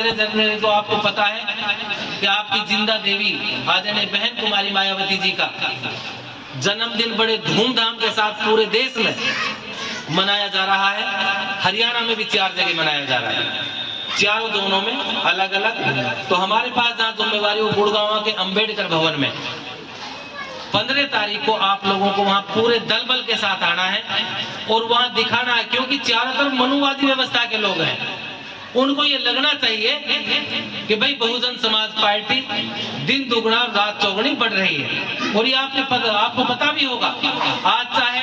15 जनवरी को आपको पता है कि आपकी जिंदा देवी आदरणीय बहन कुमारी मायावती जी का जन्मदिन बड़े धूमधाम के साथ पूरे देश में मनाया जा रहा है। हरियाणा में भी 4 जगह मनाया जा रहा है, चारों जोनों में अलग अलग। तो हमारे पास जहाँ जिम्मेवारी वो गुड़गांव के अंबेडकर भवन में 15 तारीख को आप लोगों को वहां पूरे दल बल के साथ आना है और वहां दिखाना है, क्योंकि चारों तरफ मनुवादी व्यवस्था के लोग हैं। उनको ये लगना चाहिए कि भाई बहुजन समाज पार्टी दिन दुगना रात चौगुनी बढ़ रही है। और ये आपको पता भी होगा, आज चाहे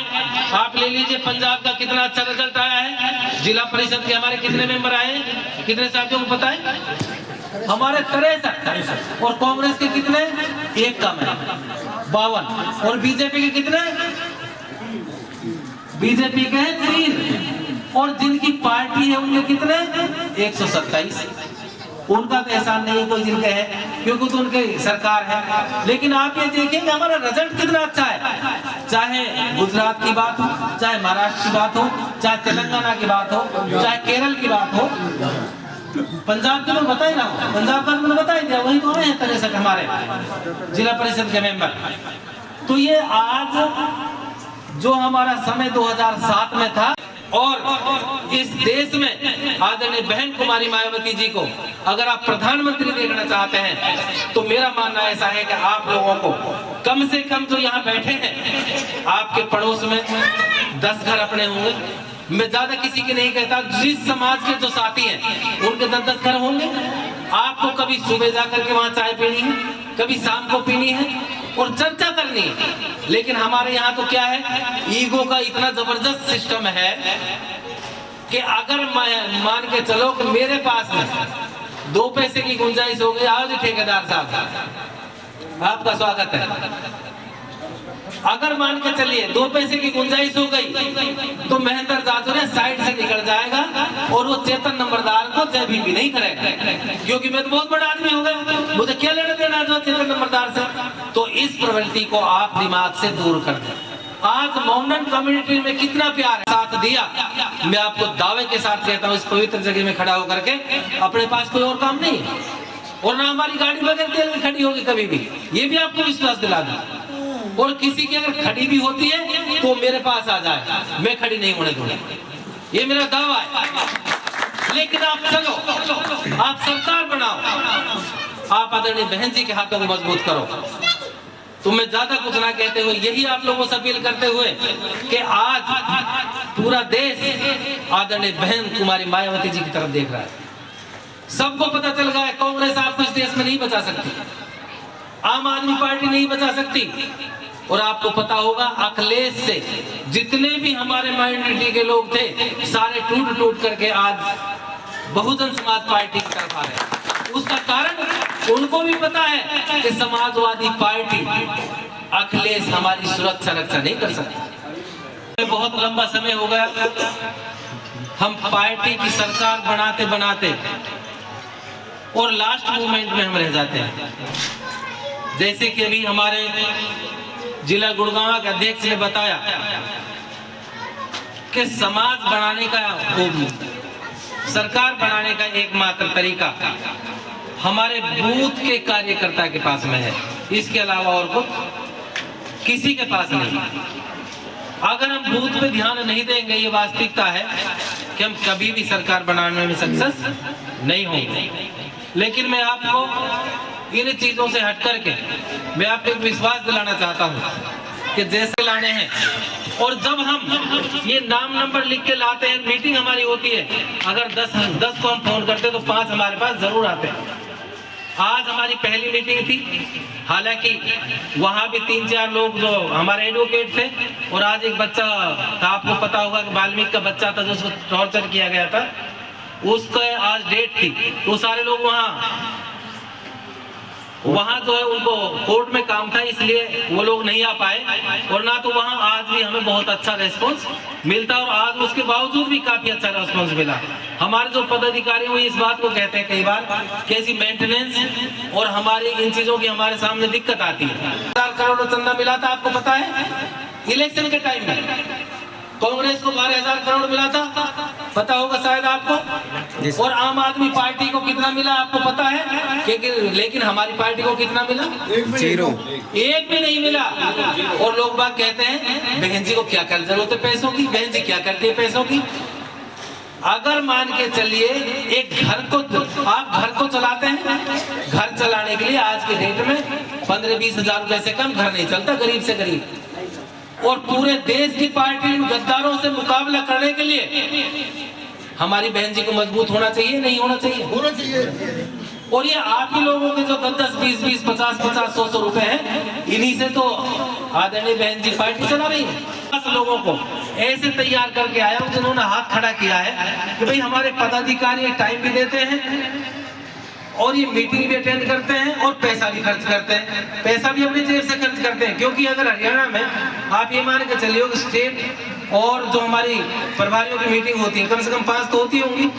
आप ले लीजिए पंजाब का कितना अच्छा रिजल्ट आया है, जिला परिषद के हमारे कितने मेंबर आए हैं, कितने साथियों को पता है? हमारे 63 और कांग्रेस के कितने? एक कम है 52। और बीजेपी के कितने? बीजेपी के 3 और जिनकी पार्टी है उनके कितने? 127। उनका तो एहसान नहीं कोई जिनके है, क्योंकि तो उनकी सरकार है। लेकिन आप ये देखेंगे हमारा रिजल्ट कितना अच्छा है, चाहे गुजरात की बात हो, चाहे महाराष्ट्र की बात हो, चाहे तेलंगाना की बात हो, चाहे केरल की बात हो, पंजाब के लोग बताए ना, पंजाब का मैंने बताया दिया, वही तो हैं 63 हमारे जिला परिषद के मेंबर। तो ये आज जो हमारा समय 2007 में था और इस देश में आदरणीय बहन कुमारी मायावती जी को अगर आप प्रधानमंत्री देखना चाहते हैं तो मेरा मानना ऐसा है कि आप लोगों को कम से कम जो यहाँ बैठे हैं आपके पड़ोस में 10 घर अपने होंगे। मैं ज्यादा किसी के नहीं कहता, जिस समाज के जो साथी हैं उनके 10-10 घर होंगे। आपको कभी सुबह जाकर के वहां चाय पीनी है, कभी शाम को पीनी है और चर्चा करनी है। लेकिन हमारे यहाँ तो क्या है, ईगो का इतना जबरदस्त सिस्टम है कि अगर मान के चलो कि मेरे पास में 2 पैसे की गुंजाइश हो गई, आओ जी ठेकेदार साहब आपका स्वागत है। अगर मान के चलिए 2 पैसे की गुंजाइश हो गई तो महेंद्र जादू साइड से निकल जाएगा और वो चेतन नंबरदार को जय भी नहीं करेगा, क्योंकि मैं तो बहुत बड़ा आदमी हो गया, मुझे क्या लेना देना जो चेतन नंबरदार से। तो इस प्रवृत्ति को आप दिमाग से दूर कर दें। आज मॉडर्न कम्युनिटी में कितना प्यार है, साथ दिया। मैं आपको दावे के साथ कहता हूँ, इस पवित्र जगह में खड़ा होकर के अपने पास कोई और काम नहीं है और ना हमारी गाड़ी बगैर तेल में खड़ी होगी कभी भी, ये भी आपको विश्वास दिला दूं। और किसी की अगर खड़ी भी होती है तो मेरे पास आ जाए, मैं खड़ी नहीं होने दूंगा, ये मेरा दावा है। लेकिन आप चलो, आप सरकार बनाओ, आप आदरणीय बहन जी के हाथों को मजबूत करो। तो मैं ज्यादा कुछ ना कहते हुए यही आप लोगों से अपील करते हुए कि आज पूरा देश आदरणीय बहन कुमारी मायावती जी की तरफ देख रहा है। सबको पता चल गया है कांग्रेस आपको इस देश में नहीं बचा सकती, आम आदमी पार्टी नहीं बचा सकती। और आपको पता होगा अखिलेश से जितने भी हमारे माइनॉरिटी के लोग थे सारे टूट करके आज बहुजन समाज पार्टी की तरफ आ रहे हैं। उसका कारण उनको भी पता है कि समाजवादी पार्टी अखिलेश हमारी सुरक्षा रक्षा नहीं कर सकती। बहुत लंबा समय हो गया हम पार्टी की सरकार बनाते बनाते और लास्ट मोमेंट में हम रह जाते हैं। जैसे कि अभी हमारे जिला गुड़गांव के अध्यक्ष ने बताया कि समाज बनाने का, सरकार बनाने का एकमात्र तरीका हमारे बूथ के कार्यकर्ता के पास में है, इसके अलावा और कुछ किसी के पास नहीं। अगर हम बूथ पे ध्यान नहीं देंगे, ये वास्तविकता है कि हम कभी भी सरकार बनाने में सक्सेस नहीं होंगे। लेकिन मैं आपको इन चीजों से हट करके मैं आपको एक विश्वास दिलाना चाहता हूं कि जैसे लाने हैं, और जब हम ये नाम नंबर लिख के लाते हैं, मीटिंग हमारी होती है, अगर 10 को हम फोन करते तो 5 हमारे पास जरूर आते हैं। आज हमारी पहली मीटिंग थी, हालांकि वहां भी 3-4 लोग जो हमारे एडवोकेट थे और आज एक बच्चा था, आपको पता होगा कि वाल्मीकि का बच्चा था जो उसको टॉर्चर किया गया था, उसका आज डेट थी। तो सारे लोग वहां जो है उनको कोर्ट में काम था, इसलिए वो लोग नहीं आ पाए। और ना तो वहां आज भी हमें बहुत अच्छा रेस्पॉन्स मिलता और आज उसके बावजूद भी काफी अच्छा रेस्पॉन्स मिला। हमारे जो पदाधिकारी वो इस बात को कहते हैं कई बार कि ऐसी मेंटेनेंस और हमारी इन चीजों की हमारे सामने दिक्कत आती है। 4 करोड़ चंदा मिला था, आपको पता है, इलेक्शन के टाइम में कांग्रेस को 12,000 करोड़ मिला था, पता होगा शायद आपको। और आम आदमी पार्टी को कितना मिला आपको पता है? लेकिन हमारी पार्टी को कितना मिला? 0, एक भी नहीं मिला। और लोग बात कहते हैं बहन जी को क्या कर जरूरत है पैसों की, बहन जी क्या करती है पैसों की। अगर मान के चलिए एक घर को, आप घर को चलाते हैं, घर चलाने के लिए आज के डेट में 15-20 हजार रुपए से कम घर नहीं चलता गरीब से गरीब। और पूरे देश की पार्टी गद्दारों से मुकाबला करने के लिए हमारी बहन जी को मजबूत होना चाहिए, नहीं होना चाहिए? होना चाहिए। और ये आप ही लोगों के जो 10-10, 20-20, 50-50, 100-100 रुपए हैं, इन्हीं से तो आदरणीय बहन जी पार्टी चला रही है। 10 लोगों को ऐसे तैयार करके आया हूं जिन्होंने हाथ खड़ा किया है कि भाई हमारे पदाधिकारी टाइम भी देते हैं और ये मीटिंग भी अटेंड करते हैं और पैसा भी खर्च करते हैं, पैसा भी अपनी जेब से खर्च करते हैं। क्योंकि अगर हरियाणा में आप ये मान के चलिए कि स्टेट और जो हमारी प्रभारियों की मीटिंग होती है कम से कम 5 तो होती होंगी,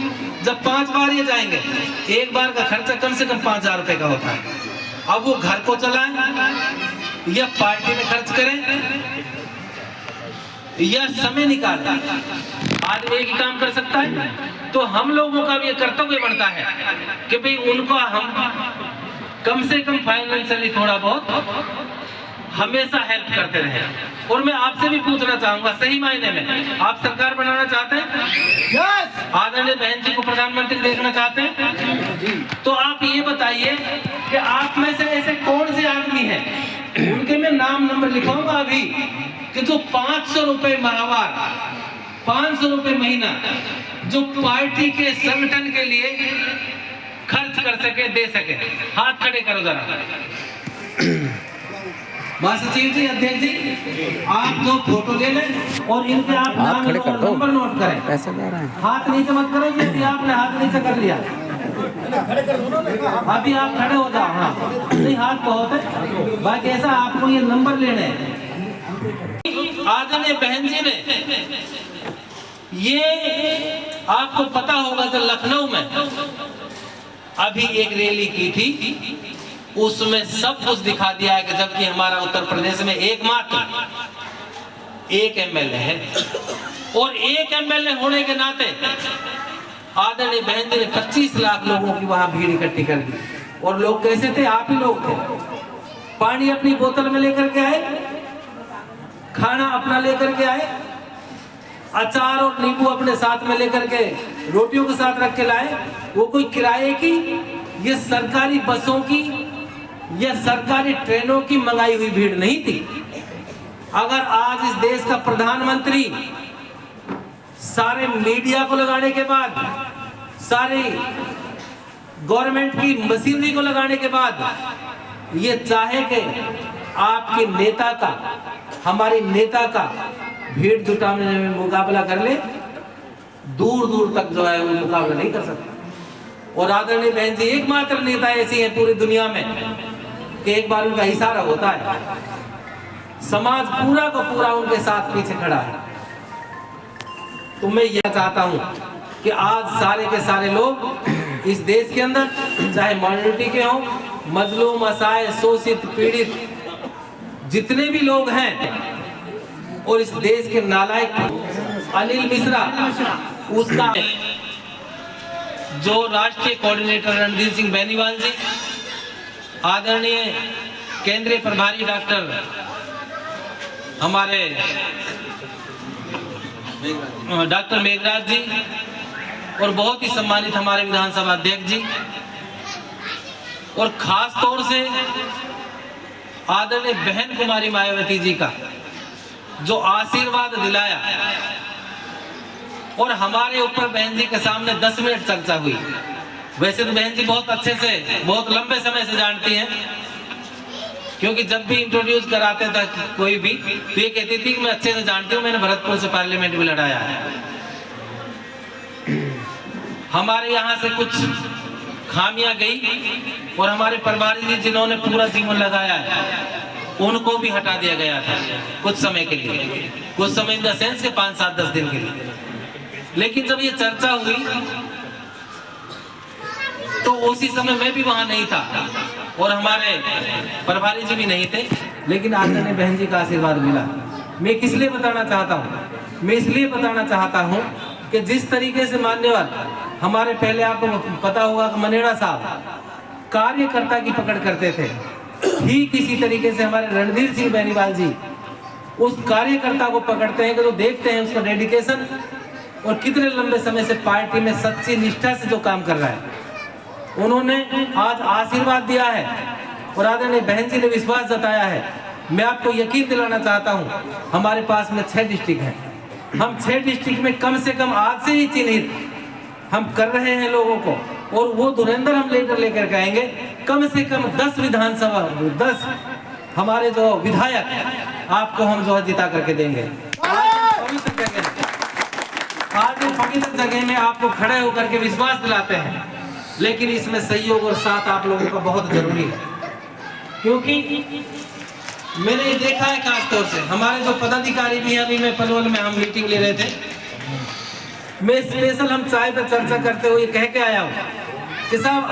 जब 5 बार ये जाएंगे, एक बार का खर्चा कम से कम 5,000 रुपए का होता है। अब वो घर को चलाएं या पार्टी में खर्च करें या समय निकालें, आदमी एक ही काम कर सकता है। तो हम लोगों का भी ये कर्तव्य बनता है कि भाई उनको हम कम से कम फाइनेंशियली थोड़ा बहुत हमेशा हेल्प करते रहे। और मैं आपसे भी पूछना चाहूंगा, सही मायने में आप सरकार बनाना चाहते हैं? यस। आदरणीय बहन जी को प्रधानमंत्री देखना चाहते हैं? तो आप ये बताइए कि आप में से ऐसे कौन से आदमी हैं, उनके मैं नाम नंबर लिखवाऊंगा अभी, कि जो 500 रुपए माहवार, 500 रुपए महीना जो पार्टी के संगठन के लिए खर्च कर सके, दे सके। हाथ खड़े करो जरा। महासचिव जी, अध्यक्ष जी, आप जो फोटो ले लें और इनके आप नाम और नंबर नोट करें। पैसे ले रहे हैं। हाथ नीचे मत करो जी, अभी आपने हाथ नीचे कर लिया, अभी आप खड़े हो जाओ। हाँ, नहीं हाथ बहुत है, बाकी ऐसा आपको ये नंबर लेने हैं। आदरणीय बहन जी ने ये आपको पता होगा जब लखनऊ में अभी एक रैली की थी, उसमें सब कुछ दिखा दिया है कि जबकि हमारा उत्तर प्रदेश में एकमात्र एक एमएलए है और एक एमएलए होने के नाते आदरणीय बहन जी ने 25 लाख लोगों की वहां भीड़ इकट्ठी कर दी। और लोग कैसे थे? आप ही लोग थे। पानी अपनी बोतल में लेकर के आए, खाना अपना लेकर के आए, अचार और नींबू अपने साथ में लेकर के रोटियों के साथ रख के लाए। वो कोई किराए की, ये सरकारी बसों की या सरकारी ट्रेनों की मंगाई हुई भीड़ नहीं थी। अगर आज इस देश का प्रधानमंत्री सारे मीडिया को लगाने के बाद, सारी गवर्नमेंट की मशीनरी को लगाने के बाद ये चाहे कि आपके नेता का, हमारी नेता का भीड़ जुटाने में मुकाबला कर ले, दूर दूर तक जो है वो मुकाबला नहीं कर सकता। और आदरणीय बहन जी एकमात्र नेता ऐसी है पूरी दुनिया में कि एक बार उनका इशारा होता है, समाज पूरा का पूरा उनके साथ पीछे खड़ा है। तो मैं यह चाहता हूं कि आज सारे के सारे लोग इस देश के अंदर, चाहे माइनॉरिटी के हों, मजलूम, असहाय, शोषित, पीड़ित, जितने भी लोग हैं, और इस देश के नालायक अनिल मिश्रा, उसका जो राष्ट्रीय कोऑर्डिनेटर रणधीर सिंह बेनीवाल जी, आदरणीय केंद्रीय प्रभारी डॉक्टर हमारे डॉक्टर मेघराज जी, और बहुत ही सम्मानित हमारे विधानसभा अध्यक्ष जी, और खास तौर से आदरणीय बहन कुमारी मायावती जी का जो आशीर्वाद दिलाया। और हमारे ऊपर बहन जी के सामने 10 मिनट चर्चा हुई। वैसे तो बहन जी बहुत अच्छे से, बहुत लंबे समय से जानती हैं, क्योंकि जब भी इंट्रोड्यूस कराते थे कोई भी तो ये कहती थी कि मैं अच्छे से जानती हूँ, मैंने भरतपुर से पार्लियामेंट भी लड़ाया है। हमारे यहाँ से कुछ खामियां गई और हमारे प्रभारी जी जिन्होंने पूरा जीवन लगाया है उनको भी हटा दिया गया था कुछ समय के लिए, कुछ समय इन द सेंस के 5, 7, 10 दिन के लिए। लेकिन जब ये चर्चा हुई तो उसी समय मैं भी वहां नहीं था और हमारे प्रभारी जी भी नहीं थे, लेकिन आदरणीय बहन जी का आशीर्वाद मिला। मैं किस लिए बताना चाहता हूँ? मैं इसलिए बताना चाहता हूँ कि जिस तरीके से मान्यवर हमारे पहले आपको पता होगा कि मनेड़ा साहब कार्यकर्ता की पकड़ करते थे, ठीक इसी तरीके से हमारे रणधीर सिंह बेनीवाल जी उस कार्यकर्ता को पकड़ते हैं कि जो देखते हैं उसका डेडिकेशन और कितने लंबे समय से पार्टी में सच्ची निष्ठा से जो काम कर रहा है। उन्होंने आज आशीर्वाद दिया है और आदरणीय बहन जी ने विश्वास जताया है। मैं आपको यकीन दिलाना चाहता हूं, हमारे पास में 6 डिस्ट्रिक्ट हैं। हम 6 डिस्ट्रिक्ट में कम से कम आज से ही चिन्हित हम कर रहे हैं लोगों को, और वो धुरंधर हम लेकर लेकर आएंगे। कम से कम 10 विधानसभा 10 हमारे जो विधायक आपको हम जो है जिता करके देंगे। आज पवित्र जगह में आपको खड़े होकर के विश्वास दिलाते हैं, लेकिन इसमें सहयोग और साथ आप लोगों का बहुत जरूरी है। क्योंकि मैंने ये देखा है खास तौर से हमारे जो पदाधिकारी भी हैं, अभी मैं पलवल में हम मीटिंग ले रहे थे, मैं स्पेशल हम चाय पर चर्चा करते हुए कह के आया हूँ कि साहब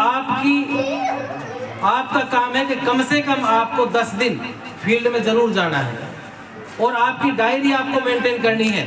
आपका काम है कि कम से कम आपको 10 दिन फील्ड में जरूर जाना है और आपकी डायरी आपको मेंटेन करनी है।